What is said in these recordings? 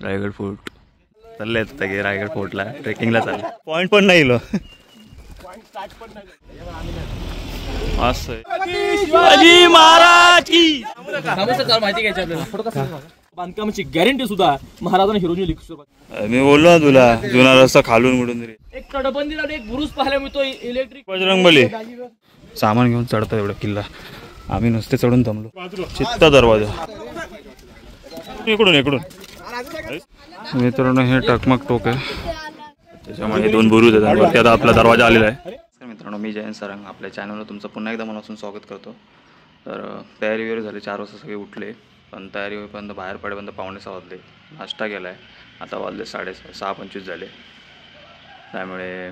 Raigad fort चालले रायगड फोर्टला ट्रेकिंगला चालले. पॉइंट पण नाही लो शिवाजी महाराज की माहिती घ्यायची आपल्याला. बांधकामाची गॅरंटी सुद्धा महाराजांनी हिरोजी लिखू. मी बोललो ना तुला जुना रस्ता खालून मुडून एक तटबंदीला एक बुरुज पाहायला मिळतो इलेक्ट्रिक. बजरंगबली सामान घेऊन चढतात एवढा किल्ला. आम्ही नुसते चढून थांबलो. चित्ता दरवाजा इकडून इकडून. मित्रांनो हे टकमक टोक आहे त्याच्यामुळे 2 बुरुज आहेत वरती आता आपला दरवाजा आलेला आहे. मित्रांनो मी जयंत सरंग आपल्या चॅनलवर तुमचं पुन्हा एकदा मनापासून स्वागत करतो. तर तयारी वगैरे झाली 4 वाजता सगळे उठले पण तयारी होईपर्यंत बाहेर पडेपर्यंत 5:45 वाजले. नाश्ता केला आहे आता वाजले 6:25 झाले. त्यामुळे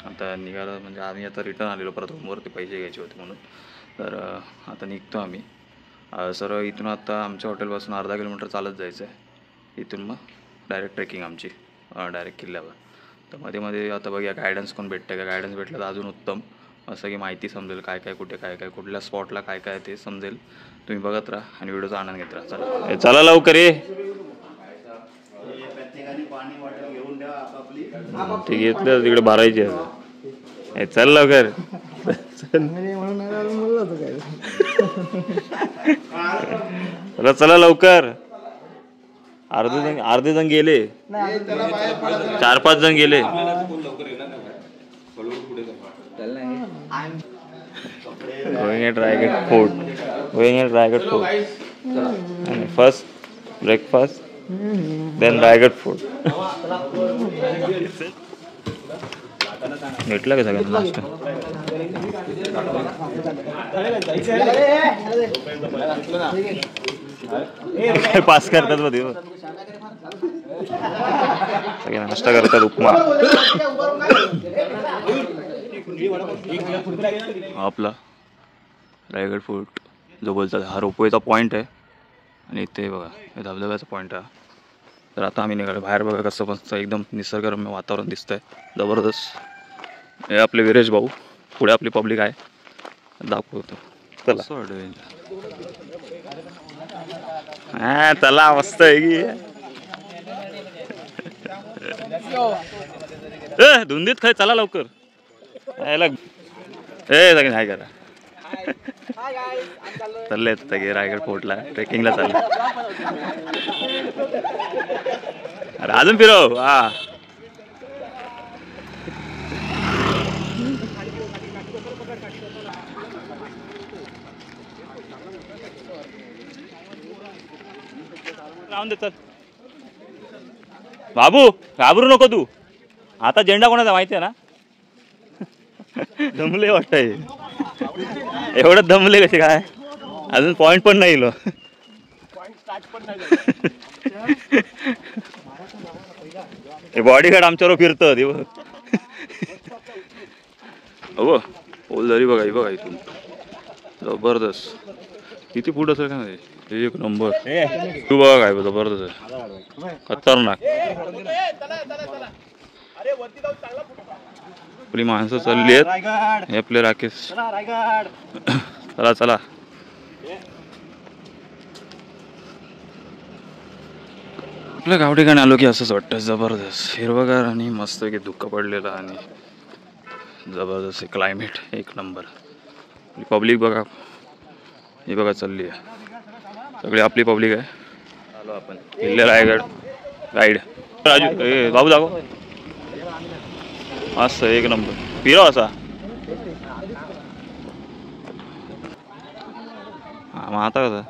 आता निघालं म्हणजे आम्ही आता रिटर्न आलेलो परत रूमवरती पैसे घ्यायचे होते म्हणून. तर आता निघतो आम्ही सरळ इथून. आता आमच्या हॉटेलपासून अर्धा किलोमीटर चालत जायचं आहे. इथून मग डायरेक्ट ट्रेकिंग आमची डायरेक्ट किल्ल्यावर. तर मध्ये मध्ये आता बघूया गायडन्स कोण भेटतं का. गायडन्स भेटलं तर अजून उत्तम. असं की माहिती समजेल काय काय कुठे काय काय कुठल्या स्पॉटला काय काय ते समजेल. तुम्ही बघत राहा आणि व्हिडिओचा आनंद घेत राहा. चला चला लवकर ये. ते घेतलं तिकडे भरायची आहे. चल लवकर चला चला लवकर. अर्धे जण गेले 4-5 जण गेले. Going at Raigad Fort. Going at Raigad Fort. And first breakfast, then Raigad Fort. भेटला का सगळ्यांना नाश्ता? पास करतात मध्ये सगळे नाश्ता करतात. उपमा आपला रायगड फोर्ट जो बोलतात हा रोपवेचा पॉईंट आहे आणि इथे बघा हे धबधब्याचा पॉईंट आहे. तर आता आम्ही निघालो बाहेर. बघा कसं पण एकदम निसर्गरम्य वातावरण दिसतंय जबरदस्त. हे आपले वीरेश भाऊ पुढे आपली पब्लिक आहे दाखवतो. चला चला मस्त आहे की धुंदीत खाय. चला लवकर सगळे हाय करा. चालले रायगड फोर्टला ट्रेकिंगला चालले. अरे अजून फिरव. हा राहून दे. चल बाबू घाबरू नको तू. आता झेंडा कोणाचा माहिती आहे ना. दमले वाटतंय एवढं दमले कसे काय. अजून पॉइंट पण नाही लो. हे बॉडीगार्ड आमच्यावर फिरतं. हो ओलदरी बघा ही बघा इथून जबरदस्त. किती फूट असेल का नाही. एक नंबर. तू बघा काय जबरदस्त आहे खतरनाक. आपली माणसं चालली आहेत. हे आपले राकेश. चला चला आपल्या गाव ठिकाणी आलो की असंच वाटतं. जबरदस्त हिरवगार आणि मस्त की धुक्का पडलेला आणि जबरदस्त क्लायमेट एक नंबर. आपली पब्लिक बघा ही बघा चालली आहे. सगळी आपली पब्लिक आहे. आलो आपण किल्ले रायगड गाईड राजू बाबू दाखव. मस्त एक नंबर फिरो असा. हा आता कसा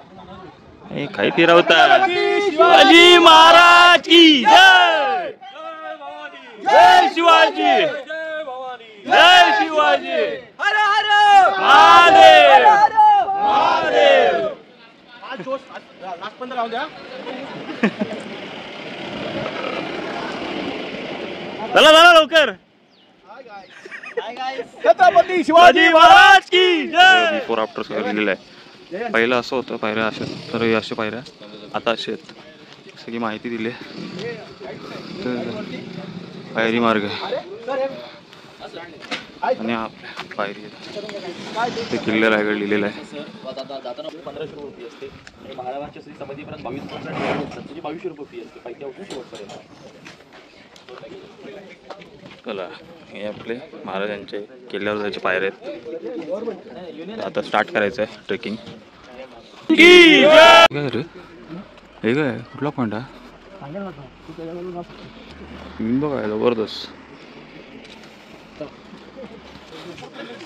काही फिरवता. शिवाजी महाराज की जय. जय शिवाजी. जय शिवाजी. हर हर महादेव. महादेव. चला चला लवकर. छत्रपती शिवाजी महाराज की जय. बिफोर आफ्टर सगळं लिहिलेलं आहे. पहिलं असं होतं पायऱ्या अशा तर अशा पायऱ्या आता असे आहेत. सगळी माहिती दिली. पायरी मार्ग आणि आपल्या पायरी ते किल्ले रायगड लिहिलेलं आहे. जाताना 1500 रुपये फी असते आणि महाराजांच्या श्री समाधीपर्यंत 2200 रुपये फी असते पायथ्यापासून शेवटपर्यंत. चला हे आपले महाराजांचे किल्ल्यावर जायचे पायऱ्या आहेत. आता स्टार्ट करायचं आहे ट्रेकिंग. काय रे हे काय कुठला पॉईंट हा बघा जबरदस्त.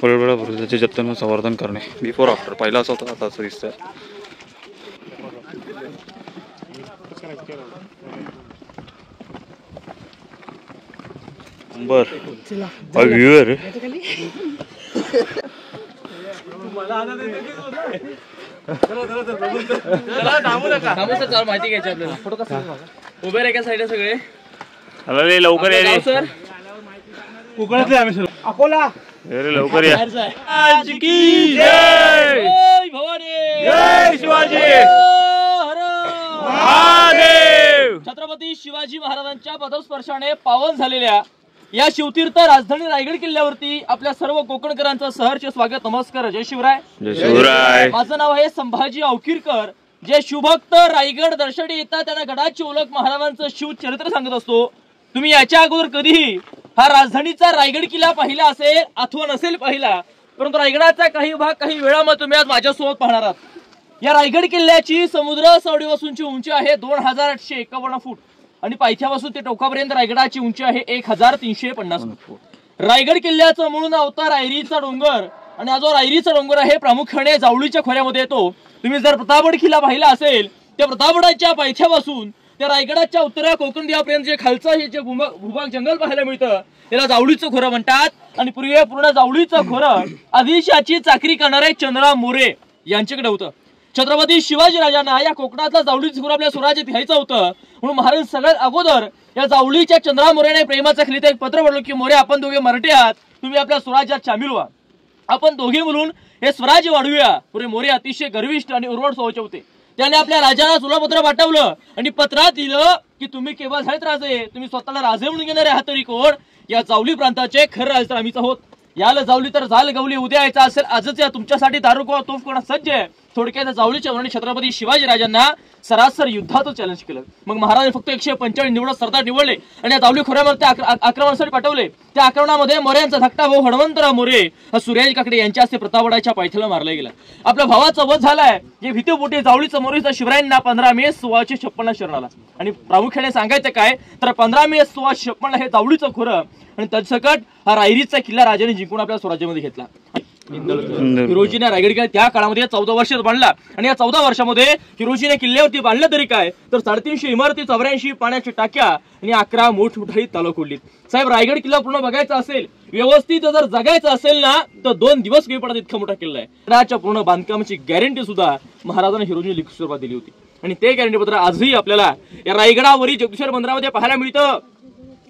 बरोबर त्याचे जतन संवर्धन करणे बिफोर आफ्टर पहिला असं होतं आता असं दिसतंय. बर व्ह्यू रे माहिती घ्यायची आपल्याला. उभे रे का साईड सगळे लवकर या रे सर. कोकणातले आम्ही सर अकोला रे लवकर या. छत्रपती शिवाजी महाराजांच्या पदस्पर्शाने पावन झालेल्या या शिवतीर्थ राजधानी रायगड किल्ल्यावरती आपल्या सर्व कोकणकरांचं सहर्ष स्वागत. नमस्कार. जय शिवराय. जय शिवराय. माझं नाव आहे संभाजी अवकिरकर. जे शिवभक्त रायगड दर्शनी येतात त्यांना गडाची ओळख महाराजांचं शिवचरित्र सांगत असतो. तुम्ही याच्या अगोदर कधीही हा राजधानीचा रायगड किल्ला पाहिला असेल अथवा नसेल पाहिला, परंतु रायगडाचा काही भाग काही वेळामध्ये तुम्ही आज माझ्यासोबत पाहणार आहात. या रायगड किल्ल्याची समुद्र सवडीपासूनची उंची आहे 2851 फूट आणि पायथ्यापासून ते टोकापर्यंत रायगडाची उंची आहे 1350 फूट. रायगड किल्ल्याचं मूळ नाव होता रायरीचा डोंगर आणि हा जो रायरीचा डोंगर आहे प्रामुख्याने जावळीच्या खोऱ्यामध्ये येतो. तुम्ही जर प्रतापगड किल्ला पाहिला असेल त्या प्रतापगडाच्या पायथ्यापासून त्या रायगडाच्या उत्तरा कोकण दिवापर्यंत जे खालचं हे जे भूभाग जंगल पाहायला मिळतं त्याला जावळीचं खोरं म्हणतात. आणि पूर्ण जावळीचं खोरं आदिशाची चाकरी करणारे चंद्रराव मोरे यांच्याकडे होतं. छत्रपती शिवाजी राजांना या कोकणातला जावळीचं खोरं आपल्या स्वराज्यात घ्यायचं होतं म्हणून महाराज सगळ्यात अगोदर या जावळीच्या चंद्रराव मोरेने प्रेमाच्या खलीत एक पत्र पडलं की मोरे आपण दोघे मराठी आहात, तुम्ही आपल्या स्वराज्यात सामील व्हा, आपण दोघे मिळून हे स्वराज्य वाढवूया. पुढे मोरे अतिशय गर्विष्ठ आणि उर्वट स्वभावाचे होते. त्याने आपल्या राजाला तुलापत्र पाठवलं आणि पत्रात दिलं की तुम्ही केव्हा झालेत राजे, तुम्ही स्वतःला राजे म्हणून घेणारे आहात तरी कोण, या जावली प्रांताचे खरं राजे तर आम्हीच आहोत. याला जावली तर जाल गवली उद्या यायचा असेल आजच या तुमच्यासाठी दारू किंवा तोफ कोणा सज्ज आहे. थोडक्यात जावलीच्या वर्णी छत्रपती शिवाजी राजांना सरासर युद्धाचं चॅलेंज केलं. मग महाराजांनी फक्त 145 निवडत सरदार निवडले आणि या जावली खोऱ्यामध्ये आक्रमणासाठी पाठवले. त्या आक्रमणामध्ये मोऱ्यांचा धाकटा भाऊ हनुमंतराव मोरे हा सूर्याजी काकडे यांच्या हस्ते प्रतापगडाच्या पायथ्याला मारला गेला. आपल्या भावाचा वध झालाय जे भीतीपोटी जावळीचं मोरेचा शिवरायांना 15 मे 1656 शरण आला. आणि प्रामुख्याने सांगायचं काय तर 15 मे 1656 हे जावळीचं खोरं आणि तत्सकट हा रायरीचा किल्ला राजाने जिंकून आपल्या स्वराज्यामध्ये घेतला. हिरोजीने रायगड किल्ला त्या काळामध्ये 14 वर्षात बांधला आणि या 14 वर्षामध्ये हिरोजीने किल्ल्यावरती बांधलं तरी काय तर 350 इमारती, 84 पाण्याच्या टाक्या आणि 11 मोठमोठी तलाव खोदलीत. साहेब रायगड किल्ला पूर्ण बघायचा असेल व्यवस्थित जर जगायचं असेल ना तर 2 दिवस वेळ पडत इतका मोठा किल्ला आहे. गडाच्या पूर्ण बांधकामाची गॅरंटी सुद्धा महाराजांनी हिरोजीने लिखित स्वरूपात दिली होती आणि ते गॅरंटी पत्र आजही आपल्याला या रायगडावरील जगदीश्वर मंदिरामध्ये पाहायला मिळतं.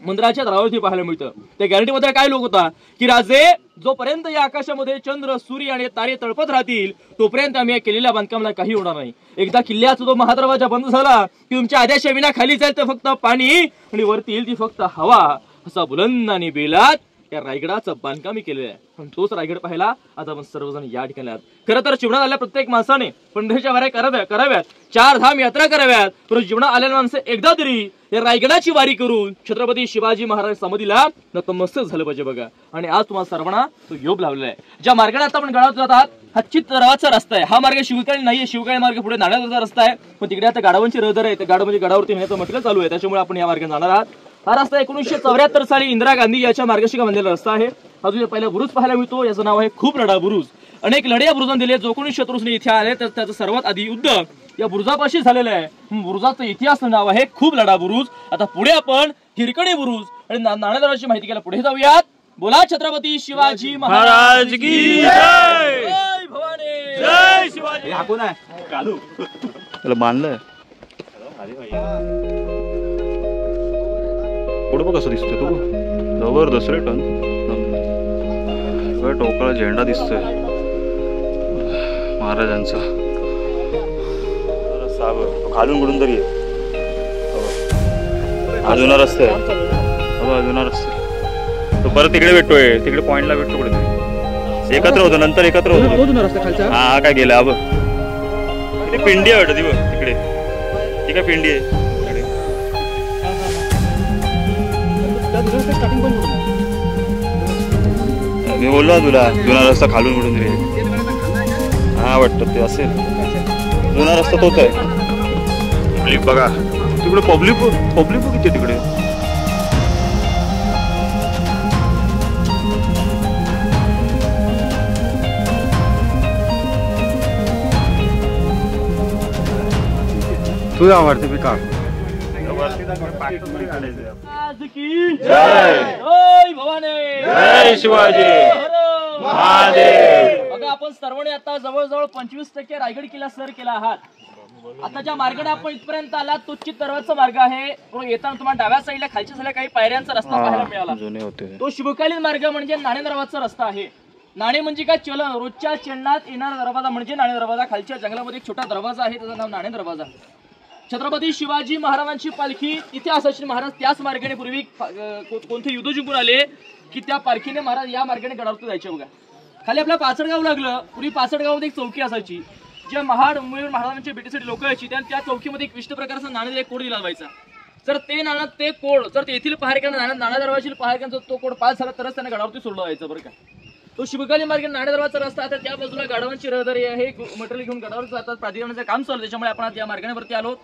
मंदिराच्या दारावरती पाहायला मिळतं. त्या गॅरंटीमध्ये काय लोक होता की राजे जोपर्यंत या आकाशामध्ये चंद्र, सूर्य आणि तारे तळपत राहतील तोपर्यंत आम्ही या केलेल्या बांधकामाला काही होणार नाही. एकदा किल्ल्याचा जो महादरवाजा बंद झाला की तुमच्या आदेशाविना खाली जाईल तर फक्त पाणी आणि वरती येईल ती फक्त हवा. असा बुलंद आणि बेलात या रायगडाचं बांधकाम केलेलं आहे. पण तोच रायगड पाहिला आज आपण सर्वजण या ठिकाणी आहात. खरं तर जीवनात आल्या प्रत्येक माणसाने पंढरीच्या वाऱ्या कराव्यात, 4 धाम यात्रा कराव्यात, परंतु जीवनात आलेल्या माणसं एकदा तरी या रायगडाची वारी करून छत्रपती शिवाजी महाराज समाधीला नतमस्तक झालं पाहिजे बघा. आणि आज तुम्हाला सर्वांना तो योग लावलेला आहे. ज्या मार्गाने आता आपण गडावर जात आहात हा चित्तरावाचा रस्ता आहे. हा मार्ग शिवकाळी नाहीये, शिवकाळी मार्ग पुढे नाण्याचा रस्ता आहे. पण तिकडे आता गाडावांची रहदारी आहे, गाडा म्हणजे गडावरती नेण्याचं मटेरियल चालू आहे, त्याच्यामुळे आपण या मार्गाने जाणार आहात. हा रस्ता 1974 साली इंदिरा गांधी याच्या मार्गशीर्ष बांधलेला रस्ता आहे. अजून पहिला बुरुज पाहायला मिळतो, याचं नाव आहे खूप लढा बुरुज. अनेक लढे या बुरुजाने दिले. जो कोणी शत्रूने इथे आले तर त्याचं सर्वात आधी युद्ध या बुरुजापाशी झालेलं आहे. बुरुजाचं इतिहास नाव आहे खूप लढा बुरुज. आता पुढे आपण हिरकणी बुरुज आणि नाणेदराची माहिती घ्यायला पुढे जाऊयात. बोला छत्रपती शिवाजी महाराज की जय. जय भवानी. जय शिवाजी. हा कोण आहे कालू त्याला बांधलंय पुढे बघ कसं दिसतोय तो जबरदस्त रे. टन टोकाला झेंडा दिसतोय महाराजांचा. खालून बुडून तरी अजून रस्ते अजून रस्ते तो परत तिकडे भेटतोय, तिकडे पॉइंटला भेटतो कुठे एकत्र होतो, नंतर एकत्र होतो. हा काय गेला अब तिथे पिंडी आहे वाटत तिकडे, ती काय पिंडी आहे. मी बोललो तुला जुना रस्ता खालून कुठून रे. हा वाटतं ते असेल जुना रस्ता तोच आहे. पब्लिक बघा तिकडे, पब्लिक किती तिकडे. तुझा आवडते पिका जय शिवाजी महादेव. बघा आपण सर्वांनी आता जवळजवळ 25% रायगड किल्ला सर केला आहात. आता ज्या मार्गाने आपण इथपर्यंत आला तो चित दरवाजाचा मार्ग आहे. येताना तुम्हाला डाव्या साईडला खालच्या साईडला काही पायऱ्यांचा रस्ता पाहायला मिळाला. तो शुभकालीन मार्ग म्हणजे नाणे दरवाजाचा रस्ता आहे. नाणे म्हणजे काय चलन, रोजच्या चलनात येणारा दरवाजा म्हणजे नाणे दरवाजा. खालच्या जंगलामध्ये एक छोटा दरवाजा आहे, त्याचं नाव नाणे दरवाजा. छत्रपती शिवाजी महाराजांची पालखी इथे असायची. महाराज त्याच मार्गाने पूर्वी कोणते युद्ध जिंकून आले की त्या पालखीने महाराज या मार्गाने गडावरती जायचे. बघा खाली आपला पाचडगाव लागलं. पूर्वी पाचडगावमध्ये एक चौकी असायची, ज्या महाराजांच्या भेटीसाठी लोक यायची. त्या चौकीमध्ये एक विशिष्ट प्रकारचा नाणे एक कोड दिला जायचा. जर ते नाणं ते कोड जर तेथील पहारेकरांना नाणा दरवाजातील पहारेकरांचा तो कोड पास झाला तरच त्यांना गडावरती सोडलं जायचं. बरं का तो शिवकालीन मार्ग नाणे दरवाजाचा रस्ता. आता त्या बाजूला गाढवांची रहदारी आहे, मटेरियल घेऊन गडावर जातात. प्राधिकरणाचं काम चालू, त्याच्यामुळे आपण आज या मार्गाने वरती आलो.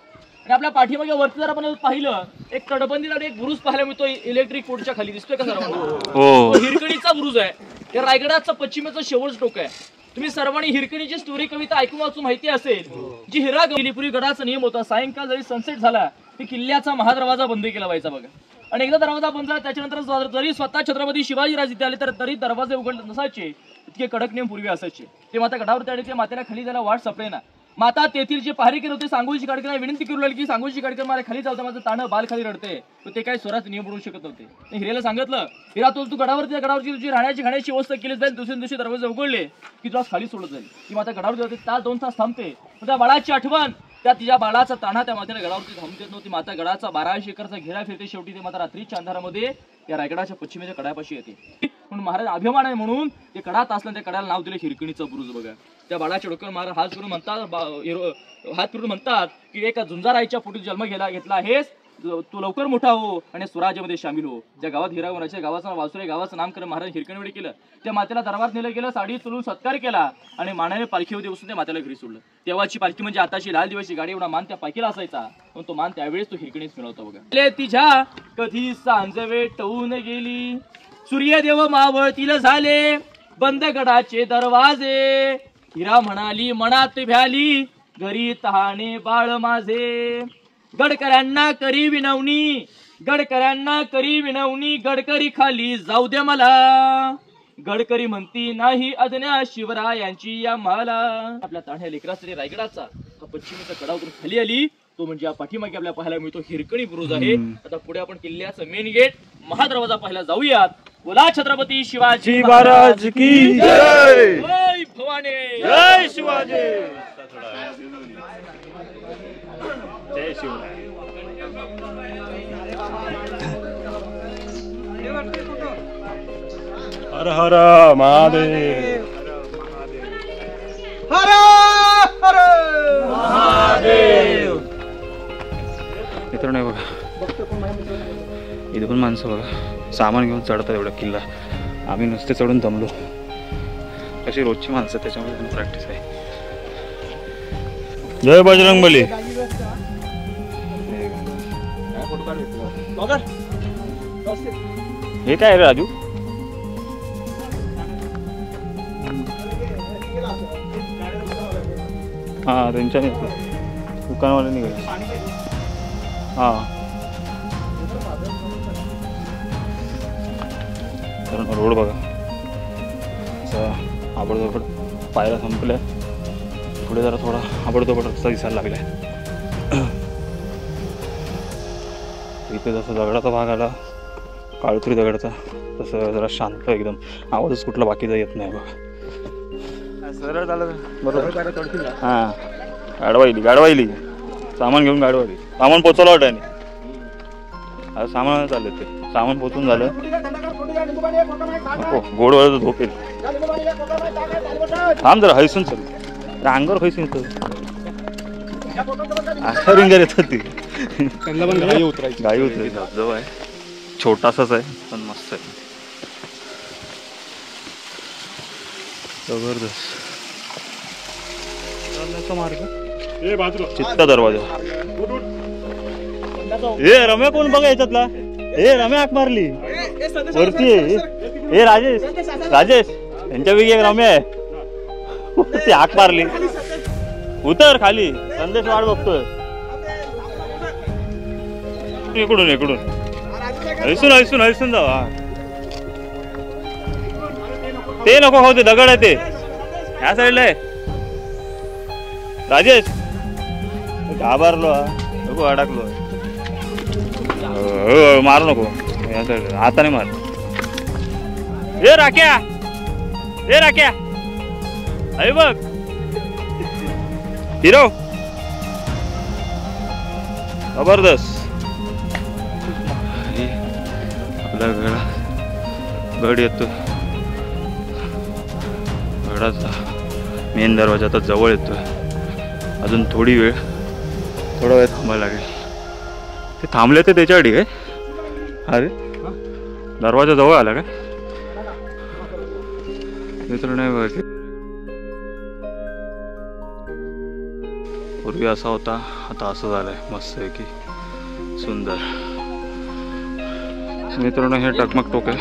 आणि आपल्या पाठीमागे वरती जर आपण पाहिलं एक तटबंदीला एक बुरुज पाहायला मिळतो इलेक्ट्रिक पोर्टच्या खाली. दिसतोय का सर्वांना? हिरकणीचा बुरुज आहे. हे रायगडाचं पश्चिमेचं शेवटचं टोक आहे. तुम्ही सर्वांनी हिरकणीची स्टोरी कविता ऐकून वाचून माहिती असेल. जी हिरा गेली पूर्वी गडाचा नियम होता, सायंकाळ जरी सनसेट झाला की किल्ल्याचा महादरवाजा बंद केला व्हायचा. बघा आणि एकदा दरवाजा बंद झाला त्याच्यानंतर जरी स्वतः छत्रपती शिवाजीराज इथे आले तर तरी दरवाजे उघडले नसायचे. इतके कडक नियम पूर्वी असायचे. ते माता गडावरती आले, ते मातेला खाली जायला वाट सापडे ना. माता तेथील जे पहारेकर होते सांगोलीची काडकरांना विनंती करू लागली की सांगोलीची काडकर मला खाली चालतं, माझं ताणं बाल खाली रडते. ते काही स्वराचे नियम बनवू शकत नव्हते. हिरेला सांगितलं, हिरा तू गडावरची तुझी राहण्याची खाण्याची व्यवस्था केली जाईल. दुसऱ्या दिवशी दरवाजे उघडले की तुला खाली सोडत जाईल. ती माता गडावरती जाते, तास 2 तास थांबते. त्या बाळाची आठवण, त्या तिच्या बाळाचा ताणा त्या मातेला गडावरती थांबतेच नव्हती. माता गडाचा 1200 एकरचा घेरा फिरते. शेवटी ते माता रात्रीच्या अंधारामध्ये या रायगडाच्या पश्चिमेच्या कड्यापाशी येते. म्हणून महाराज अभिमान आहे म्हणून ते कडात असलं त्या कड्याला नाव दिले हिरकणीचा बुरुज. बघा त्या बाळाच्या डोक्यावर महाराज हात फिरून म्हणतात की एका झुंजाराईच्या पोटी जन्म घेतला आहेस, तू लवकर मोठा हो आणि स्वराज्यामध्ये सामील हो. ज्या गावात हिरा होण्याच्या गावाचं वासुरे गावाचं नामकरण महाराज हिरकणीकडे केलं. त्या मातेला दरबारात नेलं गेलं, साडी चुलून सत्कार केला आणि मानाने पालखीमध्ये बसून त्या मातेला घरी सोडलं. तेव्हाची पालखी म्हणजे आताची लाल दिवशी गाडी एवढा मान त्या पालखीला असायचा, पण तो मान त्यावेळेस तो हिरकणीच मिळवतो. बघा तिच्या कधी सांज वेटवून गेली, सूर्यदेव मावळतील झाले बंद गडाचे दरवाजे. हिरा म्हणाली मनात भ्याली, घरी तहाने बाळ माझे. गडकऱ्यांना करी विनवणी, गडकऱ्यांना करी विनवणी, गडकरी खाली जाऊ दे मला. गडकरी म्हणती नाही अज्ञा शिवरायांची या मला. आपल्या ताण्या लेकरासाठी रायगडाचा हा पश्चिमेचा कडावरून खाली आली, तो म्हणजे या पाठीमागे आपल्याला पाहायला मिळतो हिरकणी बुरुज आहे. आता पुढे आपण किल्ल्याचं मेन गेट महादरवाजा पाहायला जाऊयात. बोला छत्रपती शिवाजी महाराज की जय. जय भवानी, जय शिवाजी, जय शिवराय. हर हर महादेव, हर हर महादेव. मित्रांनो बघा इथे पण माणसं बघा सामान घेऊन चढतात एवढा किल्ला. आम्ही नुसते चढून जमलो. अशी रोजची माणसं त्याच्यामध्ये प्रॅक्टिस आहे. जय बजरंगबली. हे काय रे राजू? हा त्यांच्या दुकानवाले निघाले. हा रोड बघा असं आबडधोबड पायऱ्या संपल्या. पुढे जरा थोडा आबडधोबड रस्ता दिसायला लागलाय. इथे जसं दगडाचा भाग आला काळुतरी दगडाचा तसं जरा शांत एकदम, आवाजच कुठला बाकीचा येत नाही बघा. सरळ झालं बरोबर. हां गाडवाईली सामान घेऊन गाडवाईली. सामान पोचवलं वाटाने. आता सामान चाललं, ते सामान पोचून झालं. गोड वळ झोपेल. थांब जरा हैसून चल अंगावर हैसून चल रिंगर येत होती. गाई उतरायची धबधबा आहे छोटासाच आहे पण मस्त आहे जबरदस्त. मार्ग चित्ता दरवाजा. ए रम्या कोण बघा याच्यातला. ए रम्या हाक मारली वरती. ए राजेश राजेश यांच्या वेगळी एक रम्या आहे ती हाक मारली. उतर खाली संदेश वाट बघतोय. इकडून इकडून हैसून हैसून हैसून जावा. ते नको खाऊ ते दगड आहे ते ह्या साईडला आहे. राजेश घाबरलो नको अडकलो. मारू नको या साईड हाताने मार. ए राख्या ए राख्या अरे बघ हिरो जबरदस्त. आपला गड येतो गडाचा मेन दरवाजा आता जवळ येतोय. अजून थोडा वेळ थांबायला लागेल. ते थांबले ते त्याच्यासाठी काय. अरे दरवाजा जवळ आला काय मित्र नाही बघ. पूर्वी असा होता आता असं झालंय मस्त आहे की सुंदर. मित्रांनो हे टकमक टोक आहे.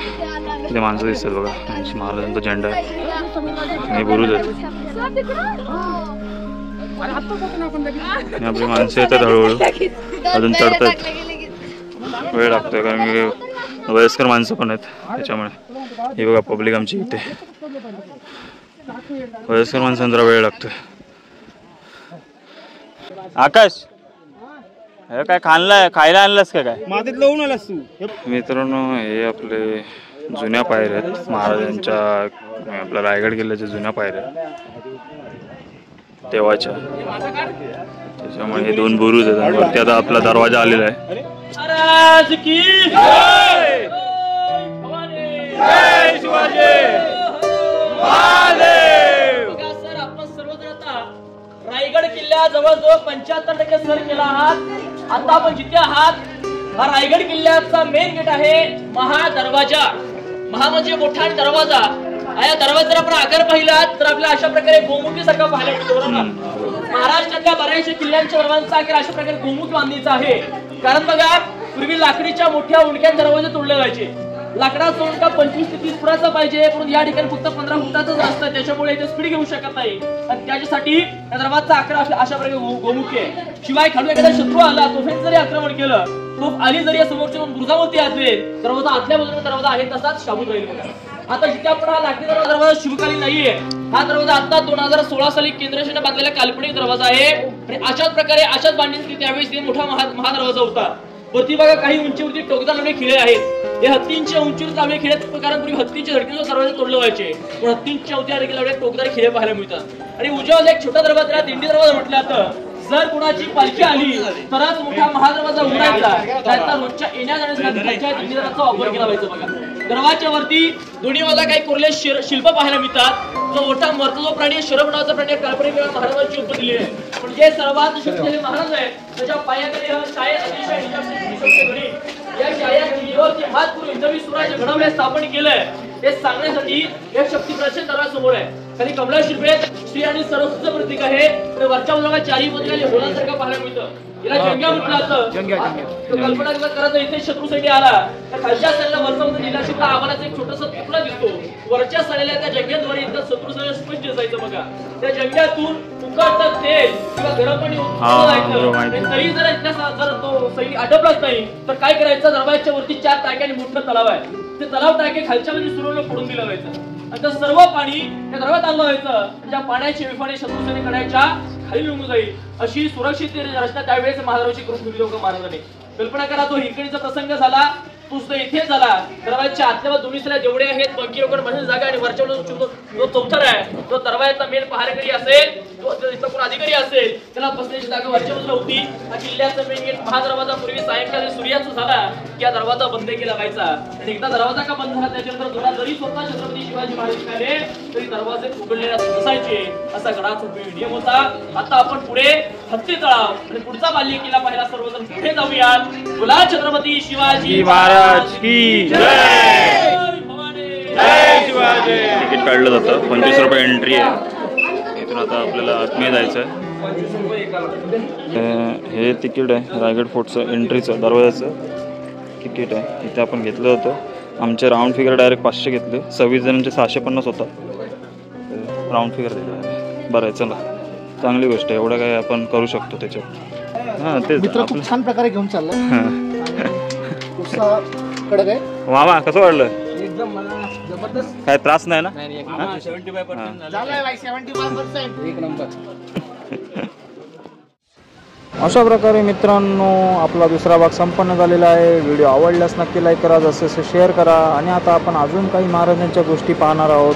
ते माणसं दिसतात बघा महाराजांचा झेंडा आहे आणि बुरुज आहे. आपली माणसं येतात हळूहळू अजून चढतात. वेळ लागतोय कारण की वयस्कर माणसं पण आहेत त्याच्यामुळे. हे बघा पब्लिक आमची इथे वयस्कर माणसांना वेळ लागतोय. आकाश हे काय खायला आणलंस का काय मातीत लावून आलास तू. मित्रांनो हे आपले जुन्या पायऱ्या आहेत महाराजांच्या आपल्या रायगड किल्ल्याच्या जुन्या पायऱ्या तेव्हाच्या. त्याच्यामुळे हे दोन बुरुज आहेत आणि वरती आता आपला दरवाजा आलेला आहे. रायगड किल्ल्या जवळजवळ 75% सर केला आहात. आता आपण जिथे आहात हा रायगड किल्ल्याचा मेन गेट आहे महादरवाजा. महा म्हणजे मोठा दरवाजा. या दरवाजाचा आपण आकार पाहिला तर आपल्याला अशा प्रकारे गोमुखी सारखा पाहायला मिळतो बरोबर. महाराष्ट्रातल्या बऱ्याचशा किल्ल्यांच्या दरवाजांचा आकार अशा प्रकारे गोमुख बांधणीचा आहे. कारण बघा पूर्वी लाकडीच्या मोठ्या उंडक्या दरवाजे तोडले जायचे. लाकडाचा उंडका 25 ते 30 फुटाचा पाहिजे परंतु या ठिकाणी फक्त 15 फुटाचाच असतं. त्याच्यामुळे इथे स्पीड घेऊ शकत नाही आणि त्याच्यासाठी या दरवाजाचा आकार अशा प्रकारे गोमुखी आहे. शिवाय खालून एखादा शत्रू आला तोफेने जरी आक्रमण केलं तोफ आली जरी समोरच्या बुरुजावरती आले दरवाजा आतल्या बाजूने दरवाजा आहे तसाच शाबूत राहील बघा. आता जिथे आपण हा लाकडी दरवाजा शिवकालीन नाहीये. हा दरवाजा आता 2016 साली केंद्र शासनाने बांधलेला काल्पनिक दरवाजा आहे आणि अशाच प्रकारे अशाच बांधणीसाठी त्यावेळेस मोठा महादरवाजा होता. वरती बघा काही उंचीवरती टोकदार लावले खिळे आहेत. हे हत्तींच्या उंचीवर लावले खिळे कारण पूर्वी हत्तींच्या धडकीने दरवाजे तोडले व्हायचे पण हत्तींच्या उंचीवर लावले टोकदार खिळे पाहायला मिळतात. आणि उजव्याला एक छोटा दरवाजा दिंडी दरवाजा म्हटलं जातं. जर कोणाची पालखी आली तरच मोठा महादरवाजा उघडायचा. त्याचा रोजच्या येण्या जाण्यासाठी दिंडी दरवाजाचा वापर केला व्हायचा बघा. दरवाजाच्या वरती दोन्ही बाजूला काही कोरले शिल्प पाहायला मिळतात. जो मोठा मरतो जो प्राणी शरभ नावाचा प्राणी काल्पनिक महाराजांची उपमा दिली आहे. पण जे सर्वात शक्तिशाली महाराज आहेत त्याच्या पायाकडे शाळेत अतिशय या शाळेवरती हात करून हिंदवी स्वराज्य घडवले स्थापन केलंय हे सांगण्यासाठी एक शक्ती प्रदर्शन दरवाजासमोर आहे. खाली कमला शिल्पेत श्री आणि सरस्वतीचं प्रतीक आहे. वरच्या बाजूला चारी बाजूला होलासारखं पाहायला मिळतं. याला जंग्या म्हटलं जातं. कल्पना करायचं इथे शत्रूसाठी आला तर खालच्या साईडला वरचा नीलाशिपला आम्हाला एक छोटासा तुकडा दिसतो. वरच्या साईडला त्या जंग्याद्वारे इथं शत्रू सगळं स्पष्ट दिसायचं बघा. त्या जंग्यातून उकळतं तेल किंवा गरम पाणी तरी जर तो सैनिक आटपलाच नाही तर काय करायचं. दरवाजाच्या वरती 4 टाक्याने मोठं तलाव आहे. ते तलाव टाके खालच्या मध्ये सुरवलं पडून दिलं व्हायचं आणि ते सर्व पाणी त्या दरवाजात आणलं व्हायचं. त्या पाण्याची विफाणी शत्रू सैनिकांच्या खाली निघून जाईल अशी सुरक्षित रचना त्यावेळेस महाराजांची करून ठेवली होती महाराजांनी. कल्पना करा तो हिंकणीचा प्रसंग झाला तो सुद्धा इथे झाला. दरवाजाच्या आतल्या दोन्ही साईडला जेवढे आहेत बंकी लोक म्हणून जागा आणि वरच्या जो चौथर आहे तो दरवाजाचा मेन पहारेकरी असेल इथं कोण अधिकारी असेल त्याला बसण्याची जागा वरच्या बाजूला होती. हा किल्ल्याचा मेन गेट महादरवाजा पूर्वी सायंकाळी सूर्यास्त झाला की हा दरवाजा बंद केला जायचा. आणि एकदा दरवाजा का बंद झाला त्याच्यानंतर तुला जरी स्वतः छत्रपती शिवाजी महाराज आले तरी दरवाजे उघडलेले नसायचे असा गडाचा नियम होता. आता आपण पुढे हत्ती तळाव आणि पुढचा बाल्य किल्ला पाहायला सर्वजण पुढे जाऊयात. बोला छत्रपती शिवाजी महाराज की जय. तिकीट काढलं जातं, 25 रुपये एंट्री आहे. इथून आता आपल्याला आतमध्ये जायचं आहे. हे तिकीट आहे रायगड फोर्टचं एंट्रीचं दरवाजाचं तिकीट आहे. इथे आपण घेतलं होतं. आमचे राऊंड फिगर डायरेक्ट 500 घेतले. 26 जणांचे 650 होता. राऊंड फिगर दिला. बरं आहे, चला चांगली गोष्ट आहे. एवढं काय आपण करू शकतो त्याच्यात. हां तेच मित्र खूप छान प्रकारे घेऊन चाललाय. कडक आहे मामा. कसं वाटलं? एकदम मला जबरदस्त. काय त्रास नाही ना? 75% झालंय बाई 75%. एक नंबर. अशा प्रकारे मित्रांनो आपला दुसरा भाग संपन्न झालेला आहे. व्हिडिओ आवडल्यास नक्की लाईक करा, जसं शेअर करा. आणि आता आपण अजून काही महाराजांच्या गोष्टी पाहणार आहोत.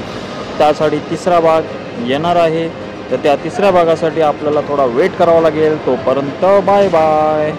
त्यासाठी तिसरा भाग येणार आहे. तर त्या तिसऱ्या भागासाठी आपल्याला थोडा वेट करावा लागेल. तोपर्यंत बाय बाय.